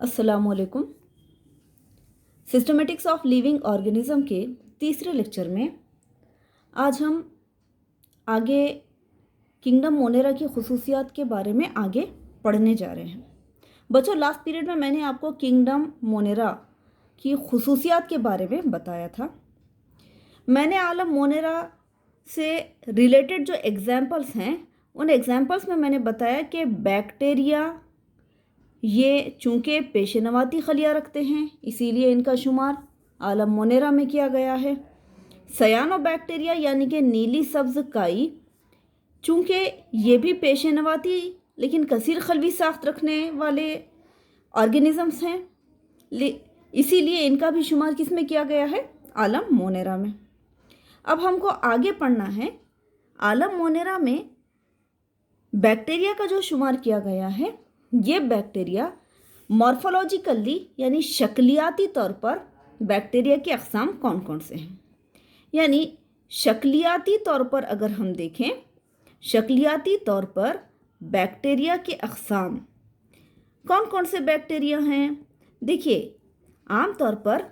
अस्सलामुअलैकुम। Systematics of living organism के तीसरे लेक्चर में आज हम आगे किंगडम मोनेरा की खसूसियात के बारे में आगे पढ़ने जा रहे हैं। बच्चों, लास्ट पीरियड में मैंने आपको किंगडम मोनेरा की खसूसियात के बारे में बताया था। मैंने आलम मोनेरा से रिलेटेड जो एग्जाम्पल्स हैं उन एग्जाम्पल्स में मैंने बताया कि बैक्टीरिया ये चूँकि पेशेनवाती खलिया रखते हैं इसीलिए इनका शुमार आलम मोनेरा में किया गया है। सयानोबैक्टीरिया यानी कि नीली सब्ज काई, चूँकि ये भी पेशेनवाती लेकिन कसीर खलवी साख्त रखने वाले ऑर्गेनिजम्स हैं, इसीलिए इनका भी शुमार किस में किया गया है? आलम मोनेरा में। अब हमको आगे पढ़ना है। आलम मोनेरा में बैक्टीरिया का जो शुमार किया गया है, ये बैक्टीरिया मॉर्फोलॉजिकली यानी शक्लियाती तौर पर बैक्टीरिया के अक़साम कौन कौन से हैं। यानी शक्लियाती तौर पर अगर हम देखें, शक्लियाती तौर पर बैक्टीरिया के अक़साम कौन कौन से बैक्टीरिया हैं। देखिए, आम तौर पर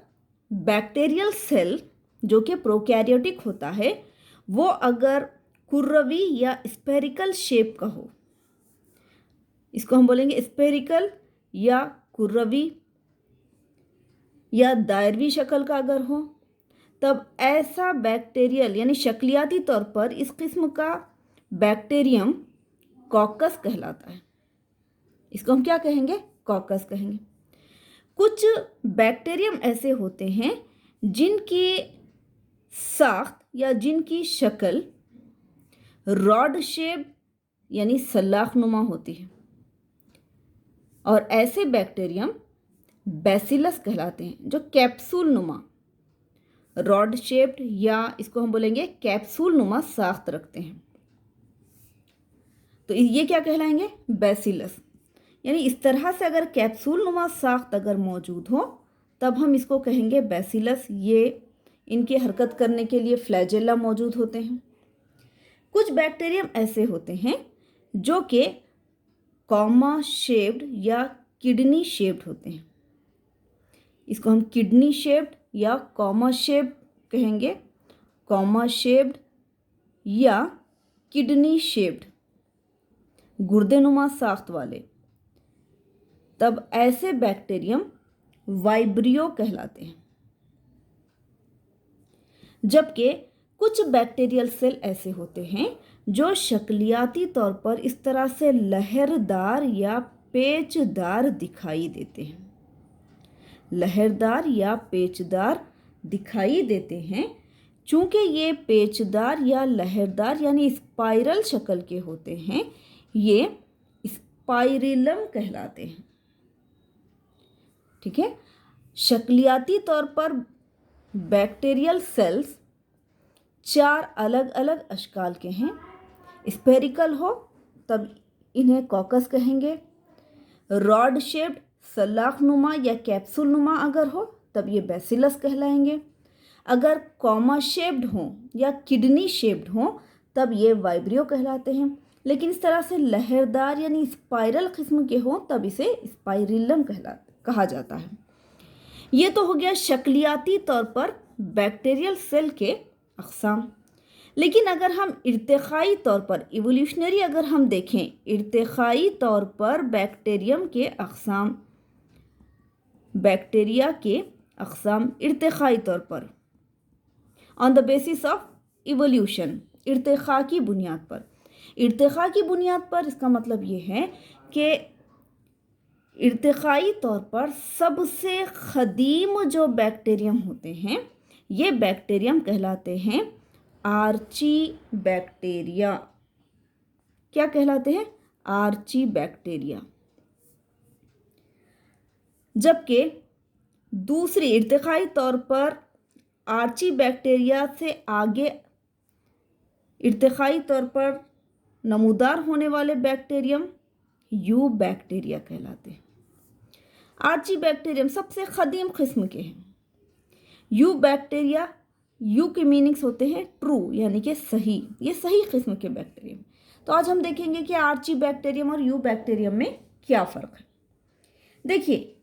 बैक्टीरियल सेल जो कि प्रोकैरियोटिक होता है, वो अगर कुर्रवी या स्फेरिकल शेप का हो, इसको हम बोलेंगे स्फेरिकल या कुर्रवी या दायरवी शक्ल का अगर हो, तब ऐसा बैक्टीरियल यानी शक्लियाती तौर पर इस किस्म का बैक्टीरियम कॉकस कहलाता है। इसको हम क्या कहेंगे? कॉकस कहेंगे। कुछ बैक्टीरियम ऐसे होते हैं जिनकी साख्त या जिनकी शक्ल रॉड शेप यानी सलाखनुमा होती है, और ऐसे बैक्टीरियम बैसिलस कहलाते हैं जो कैप्सूल नुमा रॉड शेप्ड या इसको हम बोलेंगे कैप्सूल नुमा साख्त रखते हैं। तो ये क्या कहलाएंगे? बैसिलस। यानी इस तरह से अगर कैप्सूल नुमा साख्त अगर मौजूद हो तब हम इसको कहेंगे बैसिलस। ये इनकी हरकत करने के लिए फ्लैजेला मौजूद होते हैं। कुछ बैक्टीरियम ऐसे होते हैं जो कि कॉमा शेप्ड या किडनी शेप्ड होते हैं। इसको हम किडनी शेप्ड या कॉमा शेप्ड कहेंगे। कॉमा शेप्ड या किडनी शेप्ड, गुर्देनुमा साख्त वाले, तब ऐसे बैक्टीरियम वाइब्रियो कहलाते हैं। जबकि कुछ बैक्टीरियल सेल ऐसे होते हैं जो शक्लियाती तौर पर इस तरह से लहरदार या पेचदार दिखाई देते हैं। लहरदार या पेचदार दिखाई देते हैं। चूँकि ये पेचदार या लहरदार यानी स्पाइरल शक्ल के होते हैं, ये स्पाइरिलम कहलाते हैं। ठीक है। शक्लियाती तौर पर बैक्टीरियल सेल्स 4 अलग अलग अशकाल के हैं। स्फेरिकल हो तब इन्हें कॉकस कहेंगे। रॉड शेप्ड सलाखनुमा या कैप्सूल नुमा अगर हो तब ये बैसिलस कहलाएंगे। अगर कॉमा शेप्ड हो या किडनी शेप्ड हो तब ये वाइब्रियो कहलाते हैं। लेकिन इस तरह से लहरदार यानी स्पाइरल किस्म के हो तब इसे स्पाइरिलम कहा जाता है। ये तो हो गया शक्लियाती तौर पर बैक्टीरियल सेल के अक़साम। लेकिन अगर हम इर्तिक़ाई तौर पर इवोल्यूशनरी अगर हम देखें, इर्तिक़ाई तौर पर बैक्टीरियम के अक़साम, बैक्टीरिया के अक़साम इर्तिक़ाई तौर पर on the basis of evolution, इर्तिक़ा की बुनियाद पर। इर्तिक़ा की बुनियाद पर इसका मतलब ये है कि इर्तिक़ाई तौर पर सबसे क़दीम जो बैक्टीरियम होते हैं, ये बैक्टीरियम कहलाते हैं आर्ची बैक्टीरिया। क्या कहलाते हैं? Archaebacteria. जबकि दूसरी इर्तिक़ाई तौर पर आर्ची बैक्टीरिया से आगे इर्तिक़ाई तौर पर नमूदार होने वाले बैक्टीरियम यू बैक्टीरिया कहलाते हैं। आर्ची बैक्टीरियम सबसे क़दीम किस्म के हैं। यू बैक्टीरिया, यू के मीनिंग्स होते हैं ट्रू यानी कि सही, ये सही किस्म के बैक्टीरियम। तो आज हम देखेंगे कि आर्ची बैक्टीरियम और यू बैक्टीरियम में क्या फ़र्क है। देखिए,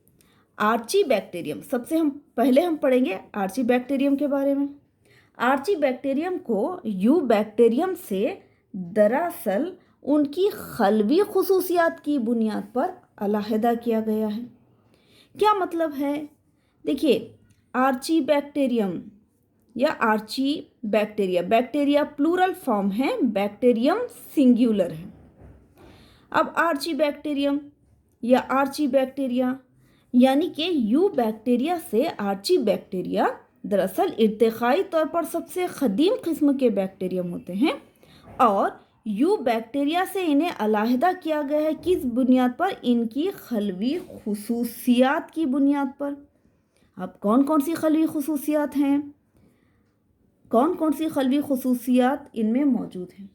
आर्ची बैक्टीरियम, सबसे पहले हम पढ़ेंगे आर्ची बैक्टीरियम के बारे में। आर्ची बैक्टीरियम को यू बैक्टीरियम से दरअसल उनकी खलवी खुसूसियात की बुनियाद पर अलहदा किया गया है। क्या मतलब है? देखिए, आर्ची बैक्टीरियम या archaebacteria, bacteria plural form है, बैक्टीरियम सिंगुलर है। अब आर्ची बैक्टीरियम या आर्ची बैक्टीरिया यानी कि यू बैक्टीरिया से आर्ची बैक्टीरिया दरअसल इर्तिकाई तौर पर सबसे क़दीम किस्म के बैक्टीरियम होते हैं और यू बैक्टीरिया से इन्हें अलहदा किया गया है किस बुनियाद पर? इनकी खलवी खुसूसियात की बुनियाद पर। अब कौन कौन सी खलवी खुसूसियात हैं? कौन कौन सी खलवी खुसूसियात इनमें मौजूद हैं?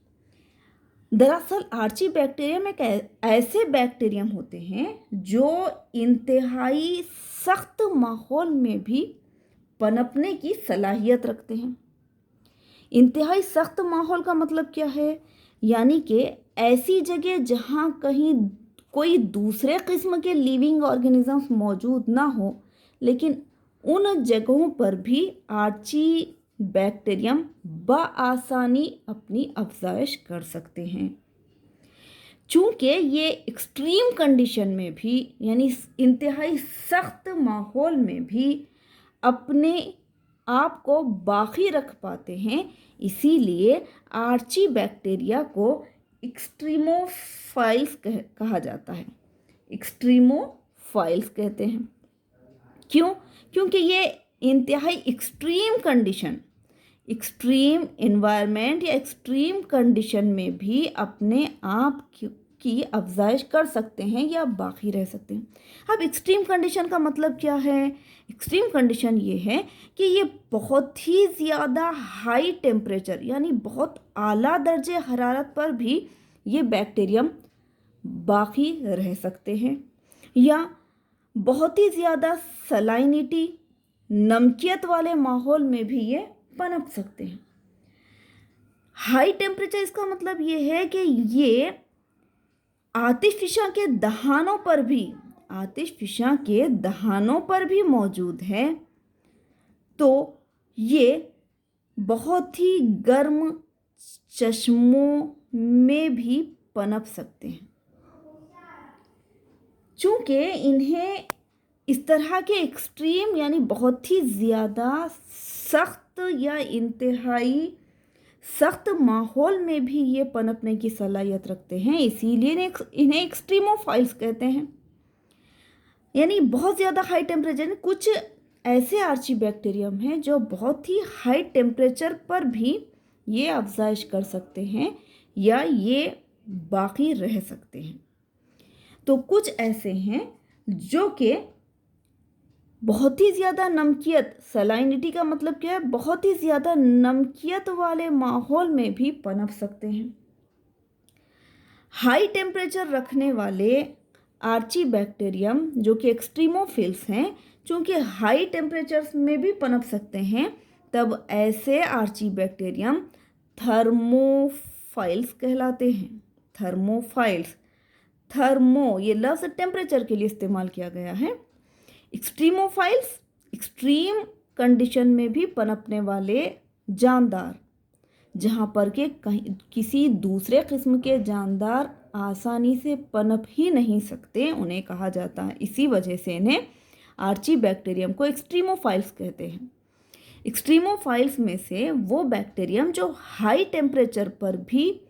दरअसल आर्ची बैक्टीरियम एक ऐसे बैक्टीरियम होते हैं जो इंतहाई सख्त माहौल में भी पनपने की सलाहियत रखते हैं। इंतहाई सख्त माहौल का मतलब क्या है? यानी कि ऐसी जगह जहाँ कहीं कोई दूसरे किस्म के लिविंग ऑर्गेनिजम्स मौजूद ना हो, लेकिन उन जगहों पर भी आर्ची बैक्टीरियम बआसानी अपनी अफजाइश कर सकते हैं। चूँकि ये एक्सट्रीम कंडीशन में भी यानी इंतहाई सख्त माहौल में भी अपने आप को बाकी रख पाते हैं, इसीलिए आर्ची बैक्टीरिया को एक्सट्रीमोफाइल्स कहा जाता है। एक्सट्रीमोफाइल्स कहते हैं। क्यों? क्योंकि ये इंतहाई एक्सट्रीम कंडीशन, एक्सट्रीम इन्वायरमेंट या एक्सट्रीम कंडीशन में भी अपने आप की अफजाइश कर सकते हैं या बाकी रह सकते हैं। अब एक्सट्रीम कंडीशन का मतलब क्या है? एक्सट्रीम कंडीशन ये है कि ये बहुत ही ज़्यादा हाई टेम्परेचर यानी बहुत आला दर्जे हरारत पर भी ये बैक्टीरियम बाकी रह सकते हैं, या बहुत ही ज़्यादा सलाइनिटी नमकियत वाले माहौल में भी ये पनप सकते हैं। हाई टेम्परेचर इसका मतलब ये है कि ये आतिशफिशा के दहानों पर भी मौजूद है, तो ये बहुत ही गर्म चश्मों में भी पनप सकते हैं। चूँकि इन्हें इस तरह के एक्सट्रीम यानी बहुत ही ज़्यादा सख्त या इंतहाई सख्त माहौल में भी ये पनपने की सलाहियत रखते हैं, इसीलिए इन्हें एक्सट्रीमोफाइल्स कहते हैं। यानी बहुत ज़्यादा हाई टेम्परेचर। कुछ ऐसे आर्ची बैक्टीरियम हैं जो बहुत ही हाई टेम्परेचर पर भी ये अफजाइश कर सकते हैं या ये बाकी रह सकते हैं। तो कुछ ऐसे हैं जो कि बहुत ही ज़्यादा नमकियत, सलाइनिटी का मतलब क्या है? बहुत ही ज़्यादा नमकियत वाले माहौल में भी पनप सकते हैं। हाई टेम्परेचर रखने वाले आर्ची बैक्टीरियम जो कि एक्सट्रीमोफिल्स हैं, चूँकि हाई टेम्परेचर्स में भी पनप सकते हैं, तब ऐसे आर्ची बैक्टीरियम थर्मोफाइल्स कहलाते हैं। थर्मोफाइल्स, थर्मो ये लफ्ज़ टेम्परेचर के लिए इस्तेमाल किया गया है। एक्सट्रीमोफाइल्स एक्सट्रीम कंडीशन में भी पनपने वाले जानदार, जहाँ पर के कहीं किसी दूसरे किस्म के जानदार आसानी से पनप ही नहीं सकते, उन्हें कहा जाता है। इसी वजह से इन्हें आर्ची बैक्टीरियम को एक्सट्रीमोफाइल्स कहते हैं। एक्सट्रीमोफाइल्स में से वो बैक्टीरियम जो हाई टेम्परेचर पर भी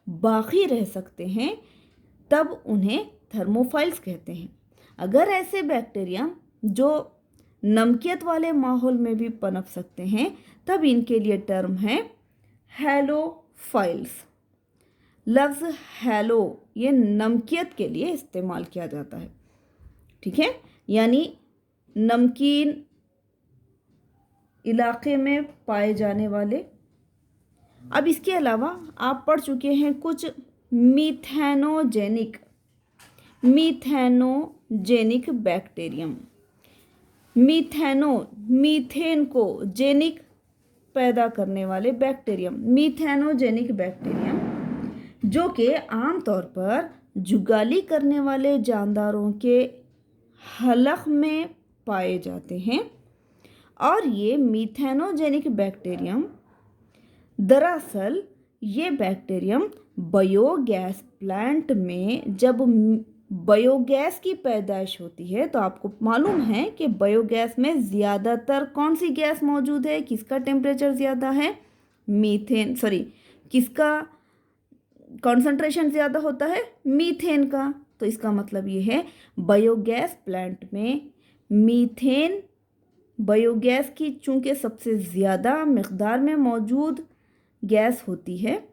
बाकी रह सकते हैं, तब उन्हें थर्मोफाइल्स कहते हैं। अगर ऐसे बैक्टीरियम जो नमकियत वाले माहौल में भी पनप सकते हैं, तब इनके लिए टर्म है हैलोफाइल्स। लफ्ज़ हैलो ये नमकियत के लिए इस्तेमाल किया जाता है, ठीक है, यानी नमकीन इलाके में पाए जाने वाले। अब इसके अलावा आप पढ़ चुके हैं कुछ मीथेनोजेनिक बैक्टीरियम। मीथेन को जेनिक पैदा करने वाले बैक्टीरियम, मीथेनोजेनिक बैक्टीरियम, जो कि आमतौर पर जुगाली करने वाले जानदारों के हलक में पाए जाते हैं। और ये मीथेनोजेनिक बैक्टीरियम, दरअसल ये बैक्टीरियम बायोगैस प्लांट में जब बायोगैस की पैदाइश होती है, तो आपको मालूम है कि बायोगैस में ज़्यादातर कौन सी गैस मौजूद है, किसका टेम्परेचर ज़्यादा है, किसका कॉन्सेंट्रेशन ज़्यादा होता है, मीथेन का। तो इसका मतलब ये है बायोगैस प्लांट में मीथेन बायोगैस की चूँकि सबसे ज़्यादा मिक़दार में मौजूद गैस होती है,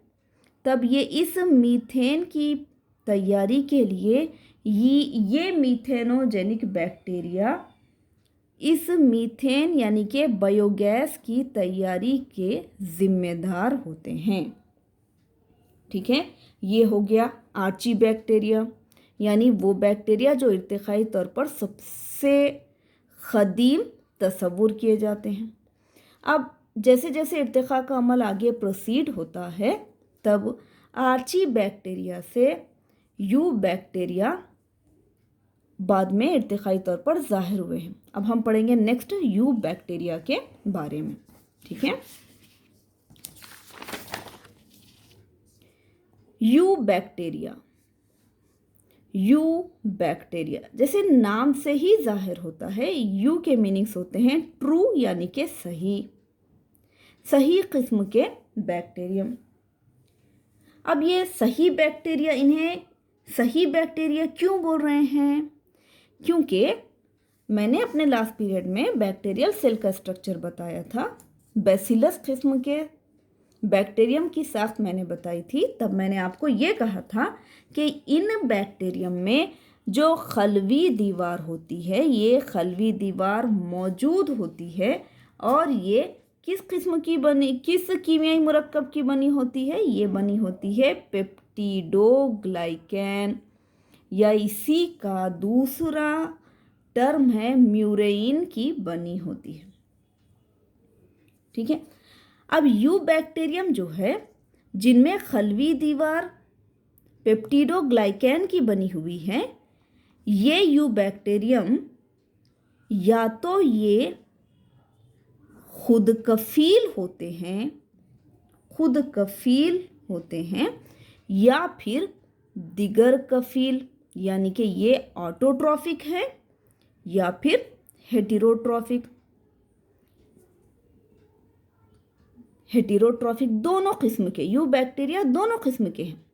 तब ये इस मीथेन की तैयारी के लिए ये मीथेनोजेनिक बैक्टीरिया इस मीथेन यानी कि बायोगैस की तैयारी के ज़िम्मेदार होते हैं। ठीक है, ये हो गया आर्ची बैक्टीरिया, यानी वो बैक्टीरिया जो इर्तिकाई तौर पर सबसे क़दीम तस्वुर किए जाते हैं। अब जैसे जैसे इर्तिका का अमल आगे प्रोसीड होता है, तब आर्ची बैक्टीरिया से यू बैक्टीरिया बाद में इर्तिकाई तौर पर ज़ाहिर हुए हैं। अब हम पढ़ेंगे नेक्स्ट यू बैक्टीरिया के बारे में। ठीक है, यू बैक्टीरिया जैसे नाम से ही जाहिर होता है, यू के मीनिंग्स होते हैं ट्रू यानी कि सही किस्म के बैक्टीरियम। अब ये सही बैक्टीरिया, इन्हें सही बैक्टीरिया क्यों बोल रहे हैं? क्योंकि मैंने अपने लास्ट पीरियड में बैक्टीरियल सेल का स्ट्रक्चर बताया था, बैसिलस किस्म के बैक्टीरियम की साख्त मैंने बताई थी। तब मैंने आपको ये कहा था कि इन बैक्टीरियम में जो खलवी दीवार होती है, ये खलवी दीवार मौजूद होती है और ये किस कीमियाई मुरक्कब की बनी होती है? ये बनी होती है पेप्टिडोग्लाइकैन, या इसी का दूसरा टर्म है म्यूरेइन की बनी होती है। ठीक है, अब यू बैक्टीरियम जो है, जिनमें खलवी दीवार पेप्टिडोग्लाइकैन की बनी हुई है, ये यू बैक्टीरियम या तो ये खुद कफील होते हैं या फिर दिगर कफील, यानी कि ये ऑटोट्रॉफिक है या फिर हेटेरोट्रॉफिक दोनों किस्म के यू बैक्टीरिया दोनों किस्म के हैं।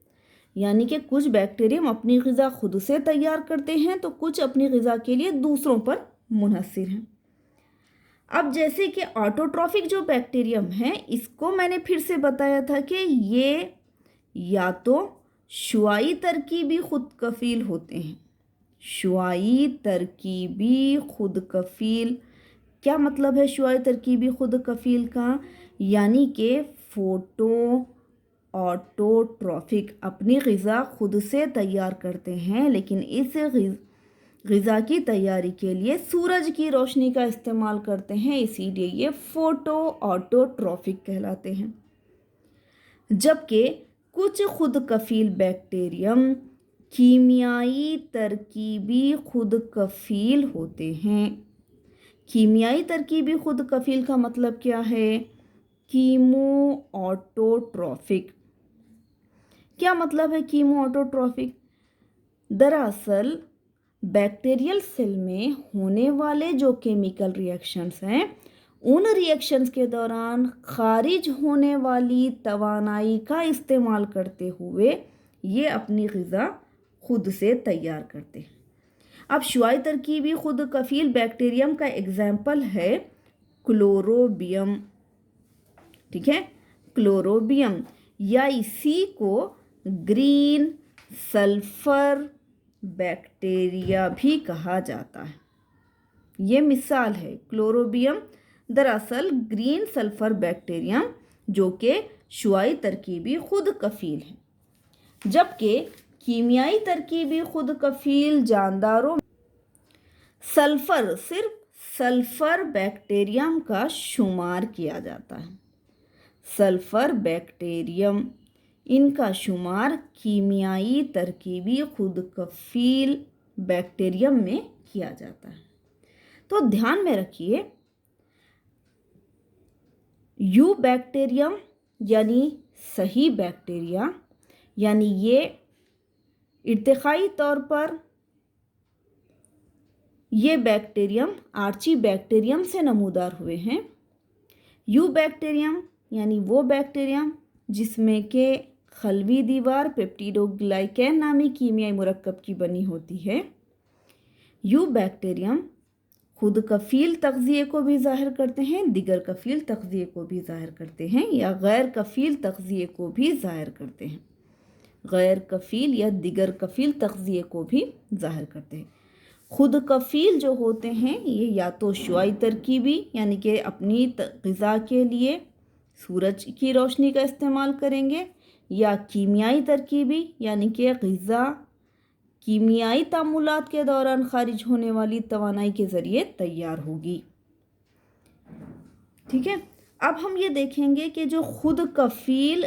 यानी कि कुछ बैक्टीरियम अपनी ग़िज़ा खुद से तैयार करते हैं, तो कुछ अपनी ग़िज़ा के लिए दूसरों पर मुनहसिर हैं। अब जैसे कि ऑटोट्रॉफिक जो बैक्टीरियम है, इसको मैंने फिर से बताया था कि ये या तो शुआई तरकीबी खुद कफील होते हैं। शुआई तरकीबी खुद कफील, क्या मतलब है शुआई तरकीबी खुद कफील का? यानी कि फोटो ऑटोट्रॉफिक, अपनी ग़िज़ा खुद से तैयार करते हैं, लेकिन इस ग़िज़ा की तैयारी के लिए सूरज की रोशनी का इस्तेमाल करते हैं, इसीलिए ये फोटो ऑटोट्रॉफिक कहलाते हैं। जबकि कुछ खुद कफील बैक्टीरियम कीमियाई तरकीबी खुद कफील होते हैं। कीमियाई तरकीबी खुद कफील का मतलब क्या है? Chemo autotrophic. क्या मतलब है कीमो ऑटोट्रॉफिक? दरअसल बैक्टीरियल सेल में होने वाले जो केमिकल रिएक्शंस हैं, उन रिएक्शंस के दौरान खारिज होने वाली तवानाई का इस्तेमाल करते हुए ये अपनी ग़िज़ा खुद से तैयार करते हैं। अब शुआई तरकीबी खुद कफील बैक्टीरियम का एग्जाम्पल है क्लोरोबियम। ठीक है, क्लोरोबियम, या इसी को ग्रीन सल्फर बैक्टीरिया भी कहा जाता है। ये मिसाल है, क्लोरोबियम दरअसल ग्रीन सल्फर बैक्टीरियम जो कि शुआई तरकीबी खुद कफील है, जबकि कीमियाई तरकीबी खुद कफील जानदारों सिर्फ सल्फर बैक्टीरियम का शुमार किया जाता है। सल्फर बैक्टीरियम, इनका शुमार कीमियाई तरकीबी खुद कफील बैक्टीरियम में किया जाता है। तो ध्यान में रखिए, यू बैक्टीरियम यानी सही बैक्टीरिया, यानी ये इर्तिकाई तौर पर ये बैक्टीरियम आर्ची बैक्टीरियम से नमूदार हुए हैं। यू बैक्टीरियम यानी वो बैक्टीरियम जिसमें के खलवी दीवार पेप्टिडोग्लाइकैन नामी कीमियाई मुरक्कब की बनी होती है। यू बैक्टीरियम खुद कफ़ील तग़ज़िये को भी ज़ाहिर करते हैं, दिगर कफ़ील तग़ज़िये को भी ज़ाहिर करते हैं, या गैर कफ़ील तग़ज़िये को भी ज़ाहिर करते हैं। गैर कफ़ील या दिगर कफ़ील तग़ज़िये को भी ज़ाहिर करते हैं। खुद कफ़ील जो होते हैं ये या तो शुआई तरकीबी यानी कि अपनी ग़िज़ा के लिए सूरज की रोशनी का इस्तेमाल करेंगे, या कीमियाई तरकीबी यानी कि ग़िज़ा कीमियाई तामुलात के दौरान खारिज होने वाली तवानाई के ज़रिए तैयार होगी। ठीक है, अब हम ये देखेंगे कि जो खुद कफ़ील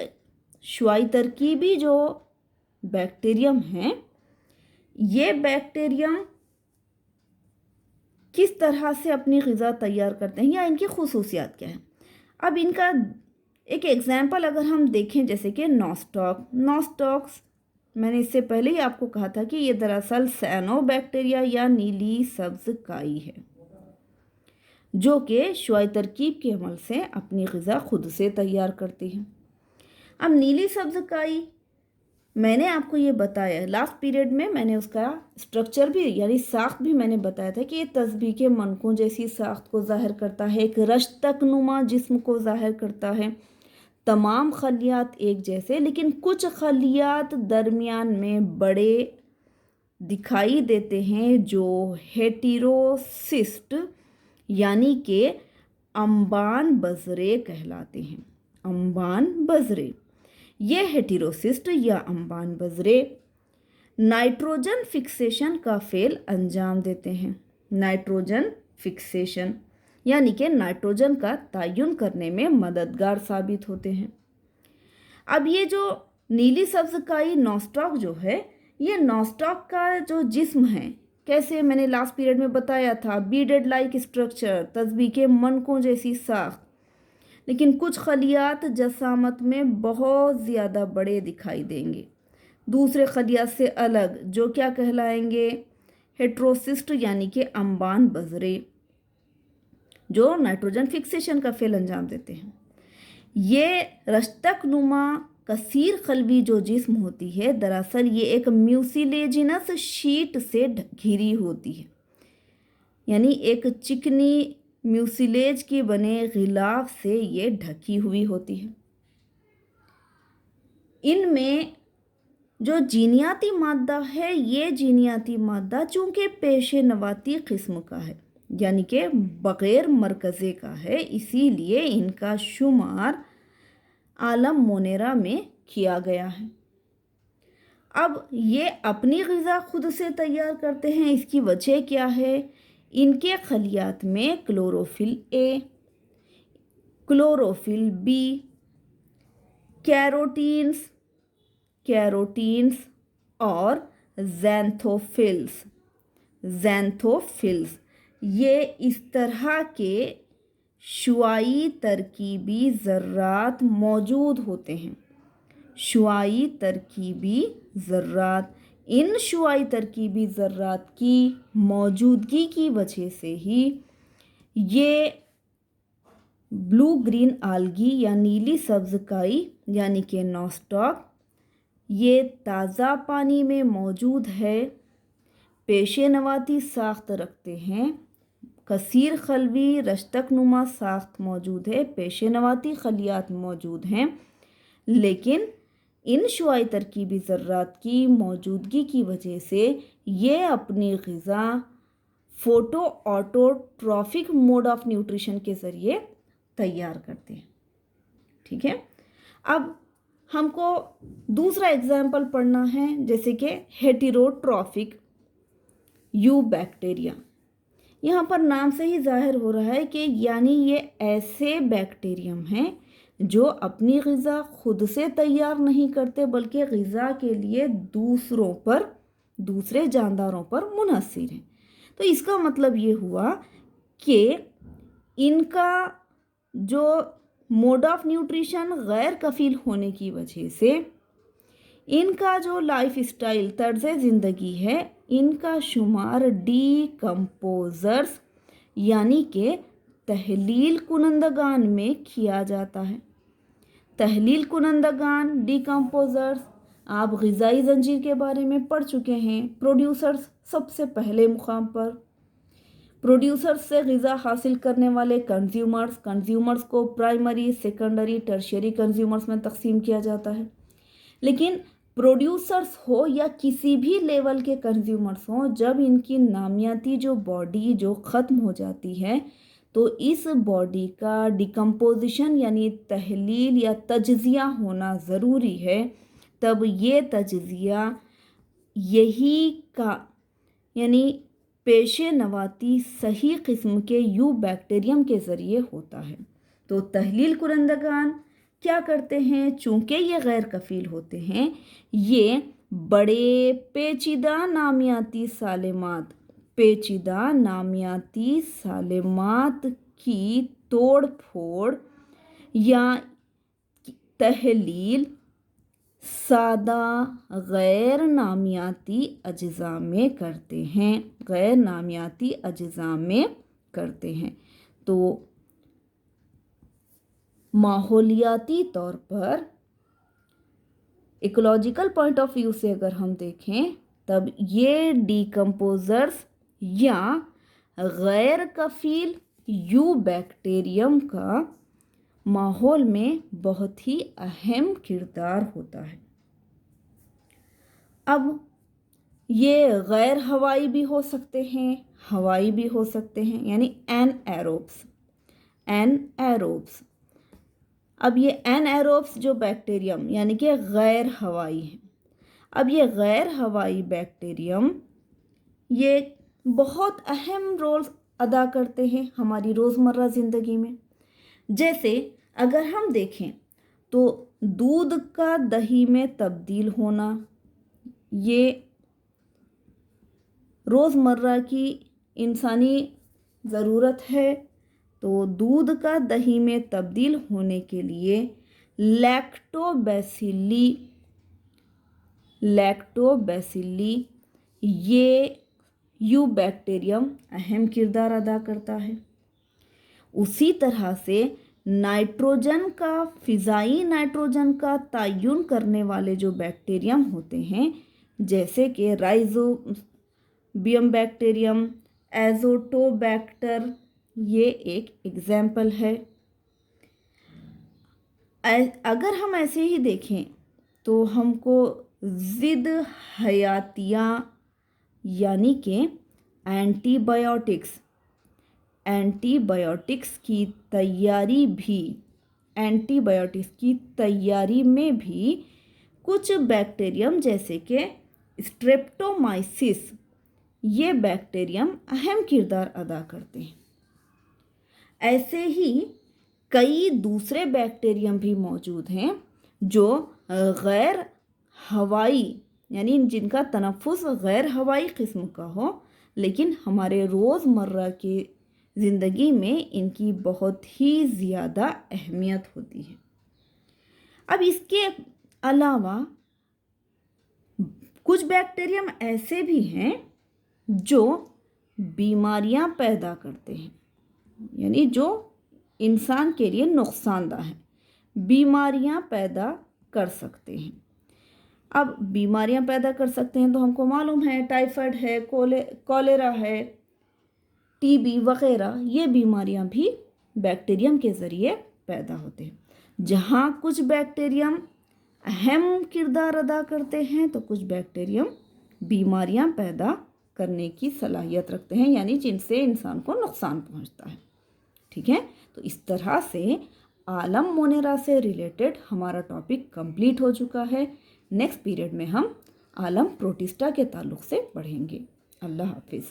शुआई तरकीबी जो बैक्टीरियम हैं, ये बैक्टीरियम किस तरह से अपनी ग़िज़ा तैयार करते हैं या इनकी खुसूसियात क्या है। अब इनका एक एग्ज़ाम्पल अगर हम देखें, जैसे कि नॉस्टॉक्स, मैंने इससे पहले ही आपको कहा था कि ये दरअसल साइनोबैक्टीरिया या नीली सब्ज़ काई है, जो कि शुआई तरकीब के अमल से अपनी ग़िज़ा खुद से तैयार करती है। अब नीली सब्ज़ काई, मैंने आपको ये बताया लास्ट पीरियड में, मैंने उसका स्ट्रक्चर भी यानी साख्त भी मैंने बताया था कि ये तस्बीह के मनकों जैसी साख्त को ज़ाहिर करता है, एक रश्तक नुमा जिस्म को ज़ाहिर करता है। तमाम खलियात एक जैसे, लेकिन कुछ खलियात दरमियान में बड़े दिखाई देते हैं जो हेटेरोसिस्ट यानी कि अंबान बजरे कहलाते हैं। अंबान बजरे, ये हेटेरोसिस्ट या अंबान बजरे नाइट्रोजन फिक्सेशन का फेल अंजाम देते हैं। नाइट्रोजन फिक्सेशन यानी कि नाइट्रोजन का तयन करने में मददगार साबित होते हैं। अब ये जो नीली सब्ज़ काई नॉस्टॉक जो है, ये नॉस्टॉक का जो जिस्म है, कैसे मैंने लास्ट पीरियड में बताया था, बीडेड लाइक स्ट्रक्चर, तस्बीह के मनकों जैसी साख्त, लेकिन कुछ खलियात जसामत में बहुत ज़्यादा बड़े दिखाई देंगे दूसरे खलियात से अलग, जो क्या कहलाएंगे, हेटेरोसिस्ट यानी कि अंबान बजरे, जो नाइट्रोजन फिक्सेशन का फेल अंजाम देते हैं। ये रश्तक नुमा कसीर खलवी जो जिस्म होती है, दरअसल ये एक म्यूसिलेजिनस शीट से घिरी होती है, यानी एक चिकनी म्यूसिलेज के बने गिलाफ से ये ढकी हुई होती है। इनमें जो जीनियाती मादा है, ये जीनियाती मादा चूँकि पेशे नवाती किस्म का है यानी कि बग़ैर मरकज़े का है, इसीलिए इनका शुमार आलम मोनेरा में किया गया है। अब ये अपनी ग़िज़ा खुद से तैयार करते हैं, इसकी वजह क्या है, इनके खलियात में chlorophyll A, chlorophyll B, carotenes और ज़ैंथोफिल्स ये इस तरह के शुआई तरकीबी ज़र्रात मौजूद होते हैं। शुआई तरकीबी ज़र्रात, इन शुआई तरकीबी ज़र्रात की मौजूदगी की वजह से ही ये ब्लू ग्रीन आल्गी या नीली सब्ज़ काई यानी कि नॉस्टॉक, ये ताज़ा पानी में मौजूद है, पेशे नवाती साख्त रखते हैं, कसीर खलवी रश्तक नुमा साख्त मौजूद है, पेशे नवाती खलियात मौजूद हैं, लेकिन इन शुआई तरकीबी ज़र्रात की मौजूदगी की वजह से ये अपनी ग़िज़ा photo autotrophic mode of nutrition के ज़रिए तैयार करते हैं। ठीक है, अब हमको दूसरा एग्जाम्पल पढ़ना है, जैसे कि हेटेरोट्रॉफिक यू बैक्टीरिया। यहाँ पर नाम से ही जाहिर हो रहा है कि यानी ये ऐसे बैक्टीरियम हैं जो अपनी ग़िज़ा खुद से तैयार नहीं करते, बल्कि ग़िज़ा के लिए दूसरों पर दूसरे जानदारों पर मुनहसर हैं। तो इसका मतलब ये हुआ कि इनका जो मोड ऑफ न्यूट्रिशन गैर कफील होने की वजह से इनका जो लाइफ स्टाइल तर्ज ज़िंदगी है, इनका शुमार डीकम्पोज़र्स यानी कि तहलील कुनंदगान में किया जाता है। तहलील कुनंदगान, डीकम्पोज़र्स, आप ग़िज़ाई ज़ंजीर के बारे में पढ़ चुके हैं। प्रोड्यूसर्स सबसे पहले मुकाम पर, प्रोड्यूसर्स से ग़िज़ा हासिल करने वाले कंज्यूमर्स को प्राइमरी, सेकेंडरी, टर्शियरी कंज्यूमर्स में तकसीम किया जाता है। लेकिन प्रोड्यूसर्स हो या किसी भी लेवल के कंज्यूमर्स हों, जब इनकी नामियाती जो बॉडी जो ख़त्म हो जाती है तो इस बॉडी का डिकम्पोजिशन यानी तहलील या तज्ज़िया होना ज़रूरी है। तब ये तज्ज़िया यही का यानी पेशे नवाती सही किस्म के यू बैक्टीरियम के ज़रिए होता है। तो तहलील कुनंदगान क्या करते हैं? चूँकि ये गैर कफ़ील होते हैं, ये बड़े पेचीदा नामियाती सालेमात की तोड़ फोड़ या तहलील सादा गैर नामियाती अज्जा में करते हैं। तो माहौलियाती तौर पर इकोलॉजिकल पॉइंट ऑफ व्यू से अगर हम देखें तब ये डीकम्पोज़र्स या गैर कफ़ील यू बैक्टीरियम का माहौल में बहुत ही अहम किरदार होता है। अब ये गैर हवाई भी हो सकते हैं, हवाई भी हो सकते हैं, यानी एनएरोब्स। अब ये एनएरोब्स जो बैक्टीरियम यानी कि गैर हवाई हैं। अब ये गैर हवाई बैक्टीरियम ये बहुत अहम रोल अदा करते हैं हमारी रोज़मर्रा ज़िंदगी में। जैसे अगर हम देखें तो दूध का दही में तब्दील होना, ये रोज़मर्रा की इंसानी ज़रूरत है। तो दूध का दही में तब्दील होने के लिए लैक्टोबैसिली ये यू बैक्टीरियम अहम किरदार अदा करता है। उसी तरह से फ़िज़ाई नाइट्रोजन का तयन करने वाले जो बैक्टीरियम होते हैं, जैसे कि राइज़ोबियम बैक्टीरियम, एज़ोटोबैक्टर, ये एक एग्जाम्पल है। अगर हम ऐसे ही देखें तो हमको ज़िद हयातिया यानी कि एंटीबायोटिक्स की तैयारी में भी कुछ बैक्टीरियम जैसे कि स्ट्रेप्टोमाइसिस, ये बैक्टीरियम अहम किरदार अदा करते हैं। ऐसे ही कई दूसरे बैक्टीरियम भी मौजूद हैं जो गैर हवाई यानी जिनका तनफ़ुस गैर हवाई किस्म का हो, लेकिन हमारे रोज़मर्रा की ज़िंदगी में इनकी बहुत ही ज़्यादा अहमियत होती है। अब इसके अलावा कुछ बैक्टीरियम ऐसे भी हैं जो बीमारियां पैदा करते हैं, यानी जो इंसान के लिए नुकसानदायक हैं, बीमारियां पैदा कर सकते हैं। अब बीमारियां पैदा कर सकते हैं तो हमको मालूम है टाइफाइड है, कॉलेरा है, टीबी वगैरह, ये बीमारियां भी बैक्टीरियम के ज़रिए पैदा होते हैं। जहाँ कुछ बैक्टीरियम अहम किरदार अदा करते हैं तो कुछ बैक्टीरियम बीमारियां पैदा करने की सलाहियत रखते हैं, यानी जिनसे इंसान को नुकसान पहुंचता है। ठीक है, तो इस तरह से आलम मोनेरा से रिलेटेड हमारा टॉपिक कंप्लीट हो चुका है। नेक्स्ट पीरियड में हम आलम प्रोटिस्टा के ताल्लुक़ से पढ़ेंगे। अल्लाह हाफिज़।